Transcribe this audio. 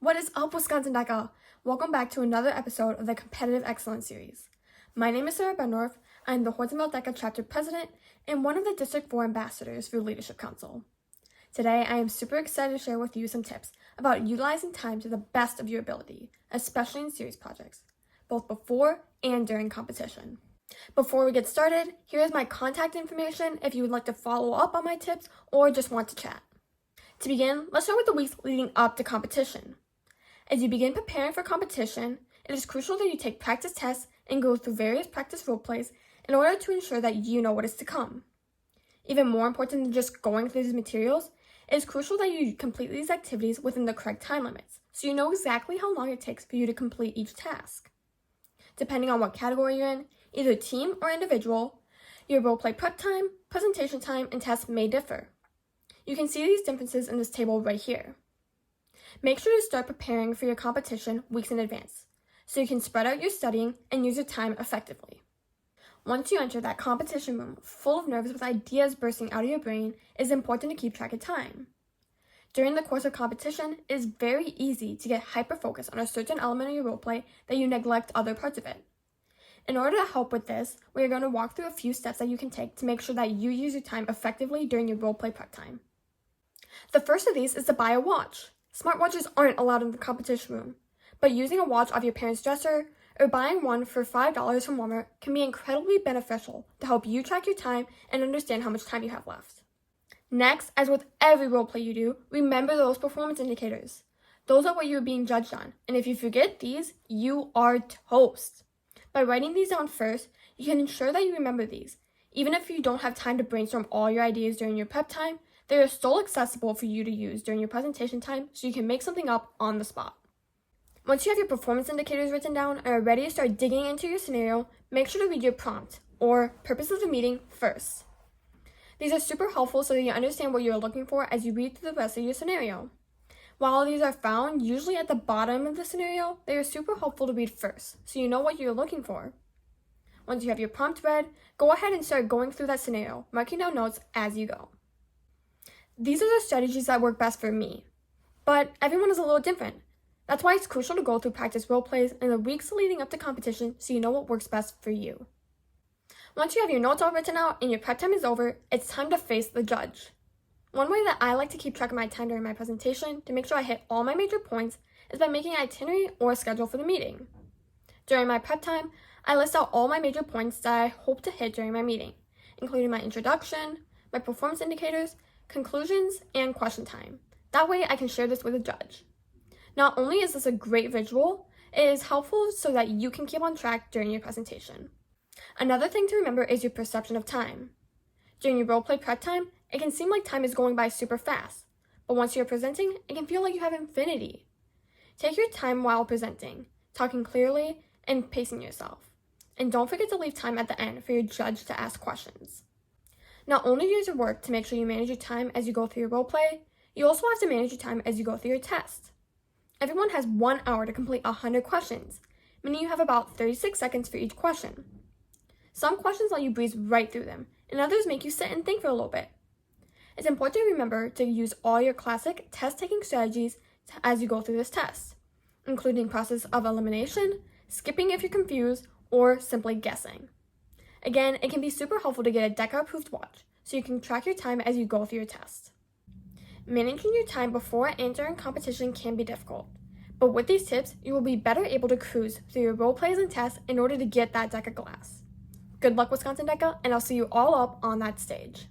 What is up, Wisconsin DECA? Welcome back to another episode of the Competitive Excellence Series. My name is Sarah Bendorf. I'm the Hortonville DECA Chapter President and one of the District 4 Ambassadors for Leadership Council. Today, I am super excited to share with you some tips about utilizing time to the best of your ability, especially in series projects, both before and during competition. Before we get started, here is my contact information if you would like to follow up on my tips or just want to chat. To begin, let's start with the weeks leading up to competition. As you begin preparing for competition, it is crucial that you take practice tests and go through various practice role plays in order to ensure that you know what is to come. Even more important than just going through these materials, it is crucial that you complete these activities within the correct time limits, so you know exactly how long it takes for you to complete each task. Depending on what category you're in, either team or individual, your role play prep time, presentation time, and tests may differ. You can see these differences in this table right here. Make sure to start preparing for your competition weeks in advance, so you can spread out your studying and use your time effectively. Once you enter that competition room full of nerves with ideas bursting out of your brain, it is important to keep track of time. During the course of competition, it is very easy to get hyper-focused on a certain element of your roleplay that you neglect other parts of it. In order to help with this, we are going to walk through a few steps that you can take to make sure that you use your time effectively during your roleplay prep time. The first of these is to buy a watch. Smartwatches aren't allowed in the competition room, but using a watch off your parents' dresser or buying one for $5 from Walmart can be incredibly beneficial to help you track your time and understand how much time you have left. Next, as with every roleplay you do, remember those performance indicators. Those are what you're being judged on, and if you forget these, you are toast. By writing these down first, you can ensure that you remember these. Even if you don't have time to brainstorm all your ideas during your prep time, they are still accessible for you to use during your presentation time so you can make something up on the spot. Once you have your performance indicators written down and are ready to start digging into your scenario, make sure to read your prompt, or purpose of the meeting, first. These are super helpful so that you understand what you're looking for as you read through the rest of your scenario. While these are found usually at the bottom of the scenario, they are super helpful to read first, so you know what you're looking for. Once you have your prompt read, go ahead and start going through that scenario, marking down notes as you go. These are the strategies that work best for me, but everyone is a little different. That's why it's crucial to go through practice role plays in the weeks leading up to competition so you know what works best for you. Once you have your notes all written out and your prep time is over, it's time to face the judge. One way that I like to keep track of my time during my presentation to make sure I hit all my major points is by making an itinerary or a schedule for the meeting. During my prep time, I list out all my major points that I hope to hit during my meeting, including my introduction, my performance indicators, conclusions, and question time. That way I can share this with a judge. Not only is this a great visual, it is helpful so that you can keep on track during your presentation. Another thing to remember is your perception of time. During your roleplay prep time, it can seem like time is going by super fast, but once you're presenting, it can feel like you have infinity. Take your time while presenting, talking clearly, and pacing yourself. And don't forget to leave time at the end for your judge to ask questions. Not only do you work to make sure you manage your time as you go through your roleplay, you also have to manage your time as you go through your test. Everyone has 1 hour to complete 100 questions, meaning you have about 36 seconds for each question. Some questions let you breeze right through them, and others make you sit and think for a little bit. It's important to remember to use all your classic test-taking strategies as you go through this test, including process of elimination, skipping if you're confused, or simply guessing. Again, it can be super helpful to get a DECA-approved watch, so you can track your time as you go through your test. Managing your time before and during competition can be difficult, but with these tips, you will be better able to cruise through your role plays and tests in order to get that DECA glass. Good luck, Wisconsin DECA, and I'll see you all up on that stage.